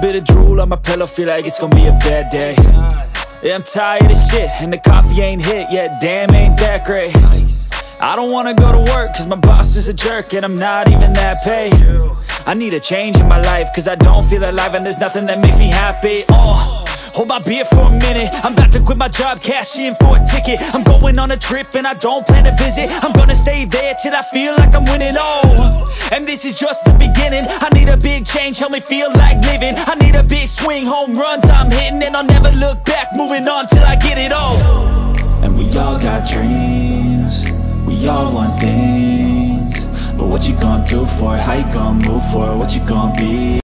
bit of drool on my pillow, feel like it's gonna be a bad day. Yeah, I'm tired of shit, and the coffee ain't hit yet, damn, ain't that great. I don't wanna go to work, cause my boss is a jerk, and I'm not even that paid. I need a change in my life, cause I don't feel alive, and there's nothing that makes me happy. Hold my beer for a minute, I'm about to quit my job, cash in for a ticket. I'm going on a trip and I don't plan to visit. I'm gonna stay there till I feel like I'm winning, and this is just the beginning. I need a big change, help me feel like living. I need a big swing, home runs I'm hitting, and I'll never look back, moving on till I get it all. And we all got dreams, we all want things, but what you gonna do for it? How you gonna move for it? What you gonna be?